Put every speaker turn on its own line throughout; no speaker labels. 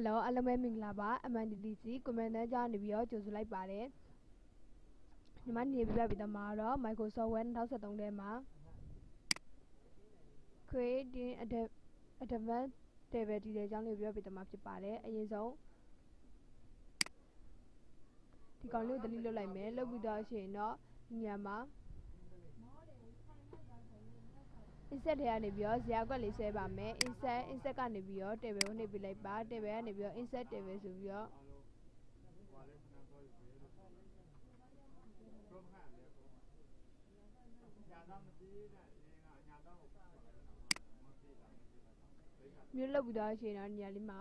Hello အားလုံးပဲမင်္ဂလာပါ MITDC ကွန်မန်ဒါကြားနေပြီးတော့ကြိုဆိုလိုက်ပါတယ်ညီမနေပြပြပြီးတော့မှာတော့ Microsoft Word 2013ထဲမှာ Creating Advanced Table ဒီတဲ့အကြောင်းလေးကိုပြောပြတော့မှာဖြစ်ပါတယ်အရင်ဆုံးဒီကောင်လေးကို delete လုပ်လိုက်မယ်လုပ်ပြီးတော့ရှင်တော့ဒီညမှာ insert ထဲကနေပြီးတော့ဇာတ်ကွက်လေးဆွဲပါမယ် insert ကနေပြီးတော့ table ကိုနှိပ်ပြလိုက်ပါ table ကနေပြီးတော့ insert table ဆိုပြီးတော့မျိုးလုပ်ပြီးတော့ရှင်တော့ညလေးမှာ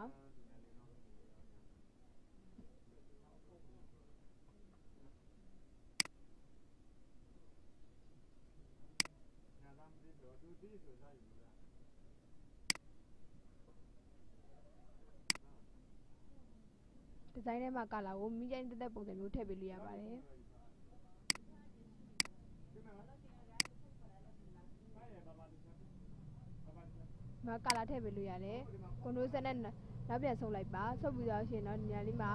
ဒီဇိုင်းထဲမှာကလာကိုမိကြိုင်းတက်ပုံစံမျိုးထည့်ပေးလို့ရပါတယ်မကလာထည့်ပေးလို့ရတယ်ကွန်ထရိုးဆက်နဲ့နောက်ပြန်ဆုပ်လိုက်ပါဆုပ်ပြီးတော့ရှင်တော့ညလေးမှာ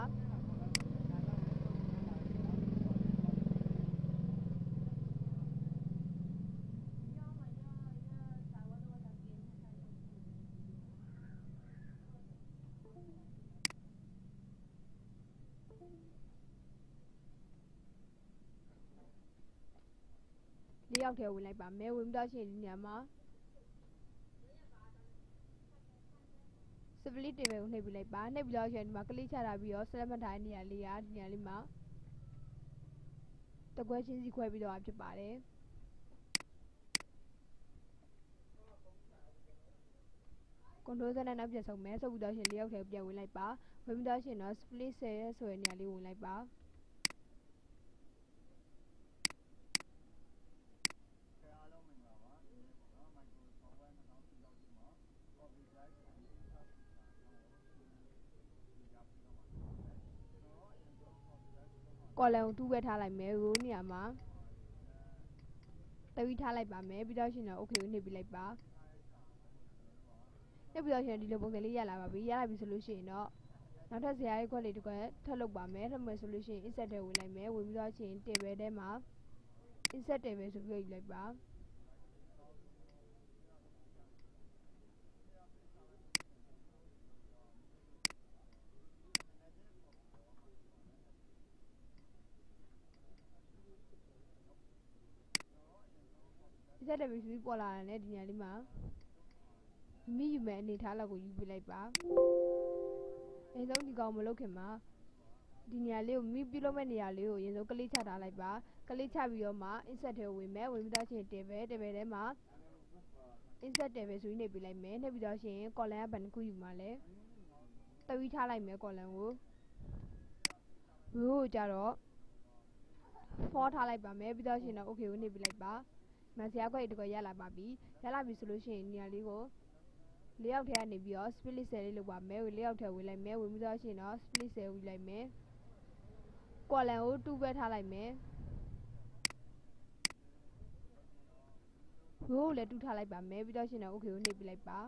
၄ယောက်ထဲဝင်လိုက်ပါမယ်ဝင်ပြီးတော့ရှင်ဒီညမှာsplit table ကိုနှိပ်ပြလိုက်ပါနှိပ်ပြီးတော့ရှင်ဒီမှာကလစ်ချထားပြီးတော့ select မှတ်ထားတဲ့နေရာလေးကဒီနေရာလေးမှာတကွဲချင်းစီခွဲပြီးတော့ဖြစ်ပါတယ်ကွန်ထရိုးဆက်နဲ့နောက်ပြန်ဆုပ်မယ်ဆုပ်ပြီးတော့ရှင်၄ယောက်ထဲပြန်ဝင်လိုက်ပါဝင်ပြီးတော့ရှင်တော့ split cell ဆိုတဲ့နေရာလေးဝင်လိုက်ပါကော်လန်ကိုတူးပဲထားလိုက်မယ်ရိုးနေရာမှာတဝီထားလိုက်ပါမယ်ပြီးတော့ရှင်တော့ okay ကိုနှိပ်ပြလိုက်ပါနှိပ်ပြီးတော့ရှင်ဒီလိုပုံစံလေးရလာပါပြီရလာပြီဆိုလို့ရှိရင်တော့နောက်ထပ်ဇာတ်ရိုက်ခွက်လေးတစ်ခွက်ထပ်လုပ်ပါမယ်ထပ်မယ်ဆိုလို့ရှိရင် insert ထဲဝင်လိုက်မယ်ဝင်ပြီးတော့ရှင် table ထဲမှာ insert table ဆိုပြီးယူလိုက်ပါinsert table ဆိုပြီးပေါ်လာတယ်ဒီညလေးမှာမိယူမဲ့အနေထားလောက်ကိုယူပြလိုက်ပါအရင်ဆုံးဒီကောင်မလုပ်ခင်မှာဒီနေရာလေးကိုမိပြုလုပ်မဲ့နေရာလေးကိုအရင်ဆုံးကလစ်ချထားလိုက်ပါကလစ်ချပြီးတော့မှ insert ထဲဝင်မယ်ဝင်ပြီးတော့ရှင် table ထဲမှာ insert table ဆိုပြီးနှိပ်ပြလိုက်မယ်နှိပ်ပြီးတော့ရှင် column ကဘယ်နှခုယူမှာလဲတဝီထားလိုက်မယ် column ကို row ကိုကြတော့4ထားလိုက်ပါမယ်ပြီးတော့ရှင်တော့ okay ကိုနှိပ်ပြလိုက်ပါမဇာတ်ခွက်တစ်ခွက်ရလာပါပြီရလာပြီဆိုလို့ရှိရင်နေရာလေးကို၄ယောက်ထဲကနေပြီးတော့ split cell လေးလုပ်ပါမယ်၄ယောက်ထဲဝင်လိုက်မယ်ဝင်ပြီးတော့ရှင်တော့ split cell ယူလိုက်မယ်ကွာလန်ကို2ပဲထားလိုက်မယ်ရိုးကိုလည်း2ထားလိုက်ပါမယ်ပြီးတော့ရှင်တော့ okay ကိုနှိပ်ပြလိုက်ပါ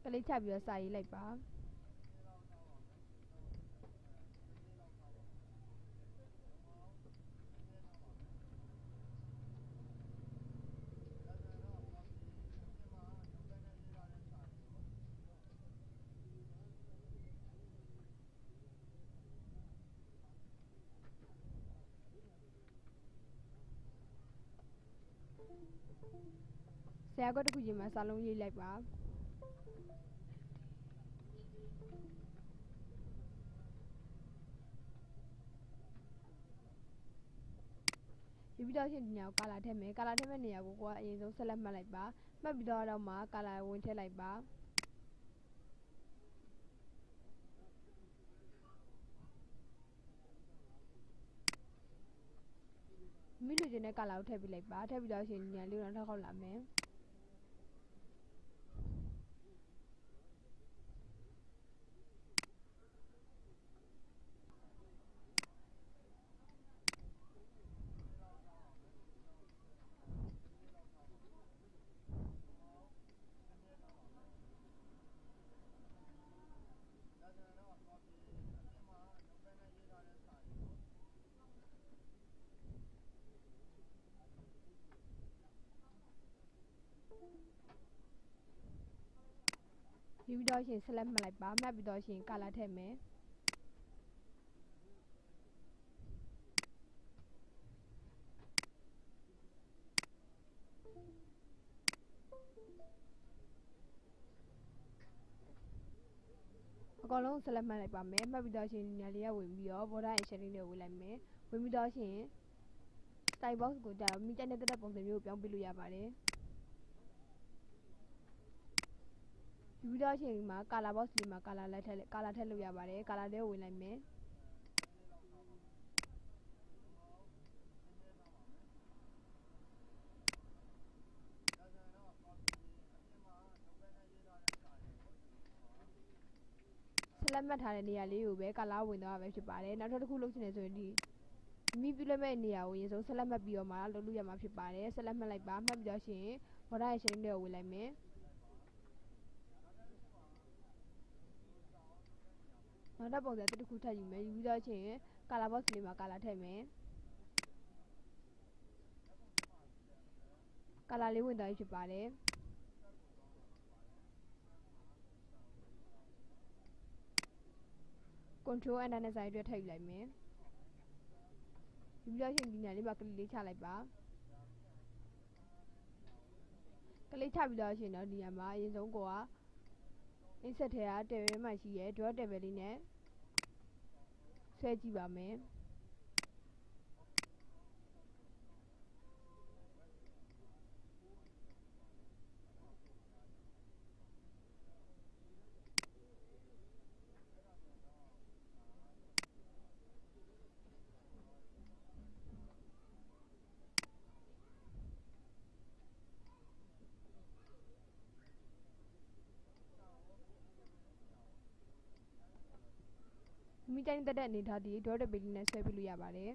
ကလေးချပြီးတော့စာရေးလိုက်ပါဆရာကတခုချင်းမှာစာလုံးရေးလိုက်ပါပြီးတော့ရှင်ဒီညကိုကာလာထည့်မယ်ကာလာထည့်မဲ့နေရာကိုကအရင်ဆုံးဆက်လက်မှတ်လိုက်ပါမှတ်ပြီးတော့မှကာလာဝင်ထည့်လိုက်ပါမိလူချင်းနဲ့ကာလာကိုထည့်ပြလိုက်ပါထည့်ပြီးတော့ရှင်ဒီညလေးကိုနောက်ထပ်ခောက်လာမယ် ယူပြီးတော့ရှင်ဆက်လက်မှတ်လိုက်ပါမှတ်ပြီးတော့ရှင်ကာလာထည့်မယ်အကောင်လုံးဆက်လက်မှတ်လိုက်ပါမယ်မှတ်ပြီးတော့ရှင်ညာလေးကဝင်ပြီးတော့ border and shading တွေဝင်လိုက်မယ်ဝင်ပြီးတော့ရှင် style box ကိုကြာတော့မိကြိုက်တဲ့ပုံစံမျိုးပြောင်းပြလို့ရပါတယ်ယူပြီးတော့ရှင်မှာ color box လေးမှာ color ထည့်လို့ရပါတယ် color တွေကိုဝင်လိုက်မယ်ဆက်လက်မှတ်ထားတဲ့နေရာလေးကိုပဲ color ဝင်သွားမှာဖြစ်ပါတယ်နောက်ထပ်တစ်ခုလုပ်ချင်တယ်ဆိုရင်ဒီမိပြုလုပ်မဲ့နေရာကိုအရင်ဆုံးဆက်လက်မှတ်ပြီးတော့မှလုပ်လို့ရမှာဖြစ်ပါတယ်ဆက်လက်မှတ်လိုက်ပါမှတ်ပြီးတော့ရှင် border and shading တွေကိုဝင်လိုက်မယ်နောက်တစ်ပုံစံတစ်ခုထပ်ယူမယ်ယူပြီးတော့ရှင် color box လေးမှာ color ထည့်မယ် color လေးဝင်သွားပြီဖြစ်ပါတယ် control enter နဲ့ဆိုင်အတွက်ထည့်ယူလိုက်မယ်ယူပြီးတော့ရှင်ဒီနေရာလေးမှာကလစ်လေးချလိုက်ပါကလစ်ချပြီးတော့ရှင်တော့ဒီနေရာမှာအရင်ဆုံးကိုက insert ထဲက table မှာရှိရဲ draw table လေးနဲ့ဆွဲကြည့်ပါမယ်မိတိုင်းတက်တဲ့အနေထားဒီ draw table လေးနဲ့ဆွဲပြလို့ရပါတယ်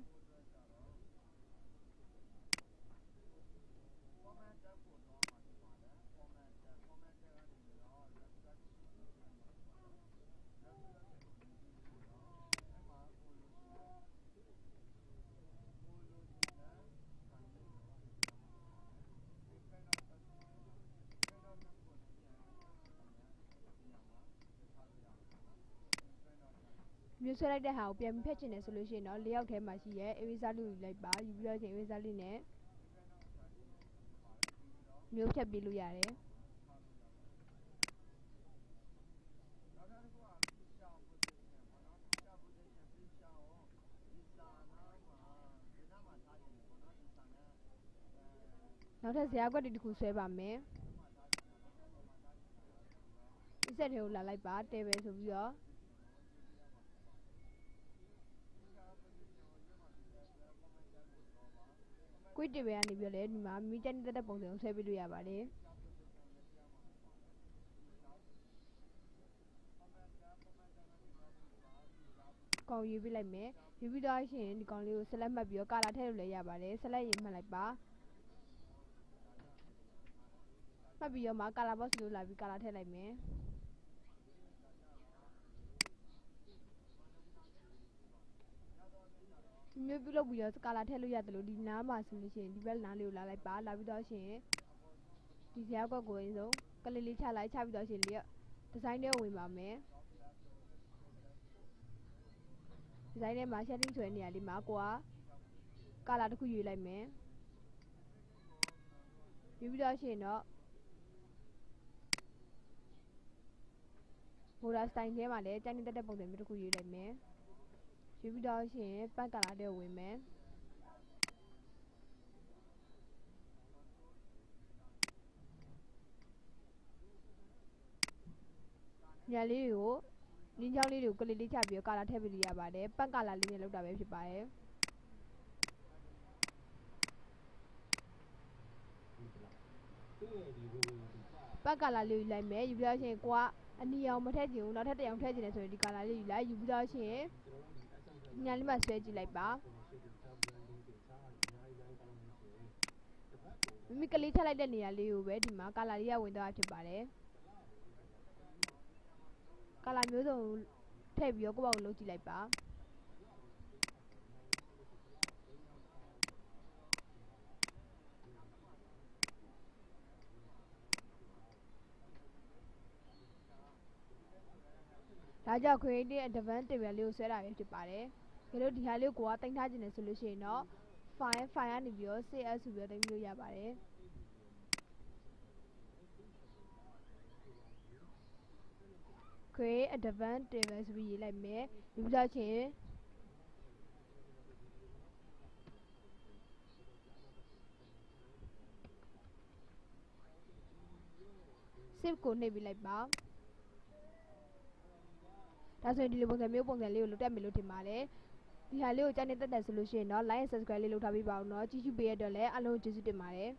မျိုးဆွဲလိုက်တဲ့ဟာကိုပြန်ပြီးဖက်ချင်တယ်ဆိုလို့ရှိရင်တော့၄ယောက်ထဲမှာရှိရဲ eraser လေးယူလိုက်ပါယူပြီးတော့ရှင် eraser လေးနဲ့မျိုးဖြတ်ပေးလို့ရတယ်နောက်ထပ်ဇရာခွက်တစ်ခုဆွဲပါမယ် insert ထဲကိုလာလိုက်ပါ table ဆိုပြီးတော့ကွိတ်တွေကနေပြီးတော့လည်းဒီမှာမိကြိုက်တဲ့ပုံစံကိုဆွဲပေးလို့ရပါတယ်ကောင်ယူပေးလိုက်မယ်ယူပြီးတော့ရှင်ဒီကောင်လေးကိုဆက်လက်မှတ်ပြီးတော့ကာလာထည့်လို့လည်းရပါတယ်ဆက်လက်ရင်မှတ်လိုက်ပါမှတ်ပြီးတော့မှကာလာဘော့စ်လို့လာပြီးကာလာထည့်လိုက်မယ်မျိုးပြုလုပ်ပြီးတော့ကာလာထည့်လို့ရတယ်လို့ဒီနားမှာဆိုလို့ရှိရင်ဒီဘက်နားလေးကိုလာလိုက်ပါလာပြီးတော့ရှင်ဒီဇရာကွက်ကိုအရင်ဆုံးကလေးလေးချလိုက်ချပြီးတော့ရှင်လေးဒီဇိုင်းထဲဝင်ပါမယ်ဒီဇိုင်းထဲမှာ shading ဆိုတဲ့နေရာလေးမှာကိုကကာလာတစ်ခုယူလိုက်မယ်ယူပြီးတော့ရှင်တော့ border style ထဲမှာလည်းကြိုက်နေတဲ့ပုံစံမျိုးတစ်ခုယူလိုက်မယ်ယူပြီးတော့ရှင်ပတ်ကာလာတဲ့ဝင်မယ်ညာလေးကိုလင်းချောင်းလေးတွေကိုကလေးလေးချပြီးတော့ကာလာထည့်ပေးလို့ရပါတယ်ပတ်ကာလာလေးနဲ့လောက်တာပဲဖြစ်ပါတယ်ပတ်ကာလာလေးယူလိုက်မယ်ယူပြီးတော့ရှင်ကိုကအနီအောင်မထည့်ချင်ဘူးနောက်ထပ်တစ်အောင်ထည့်ချင်တယ်ဆိုရင်ဒီကာလာလေးယူလိုက်ယူပြီးတော့ရှင်ညာလေးမှာဆွဲကြည့်လိုက်ပါမိမိကလေးချလိုက်တဲ့နေရာလေးကိုပဲဒီမှာကာလာလေးကဝင်သွားဖြစ်ပါတယ်ကာလာမျိုးစုံထည့်ပြီးတော့ကိုယ့်ဘာကိုလုပ်ကြည့်လိုက်ပါ ဒါကြောင့် creating advanced table လေးကိုဆွဲတာပဲဖြစ်ပါတယ်ဒီလိုဒီဟာလေးကိုတင်ထားခြင်းနဲ့ဆိုလို့ရှိရင်တော့ file ကနေပြီးတော့ save as ဆိုပြီးတော့တင်ပြီးလို့ရပါတယ် create advanced table ဆိုပြီးရေးလိုက်မယ်ဒီပြီးတော့ချင်း save ကိုနှိပ်ပြီးလိုက်ပါဒါဆိုရင်ဒီလိုပုံစံလေးကိုလုပ်တတ်မယ်လို့ထင်ပါတယ်ဒီဟာလေးကိုကြိုက်နေတတ်တယ်ဆိုလို့ရှိရင်တော့ like and subscribe လေးလုပ်ထားပေးပါဦးเนาะကြည့်ရှုပေးရတဲ့အတွက်လည်းအားလုံးကျေးဇူးတင်ပါတယ်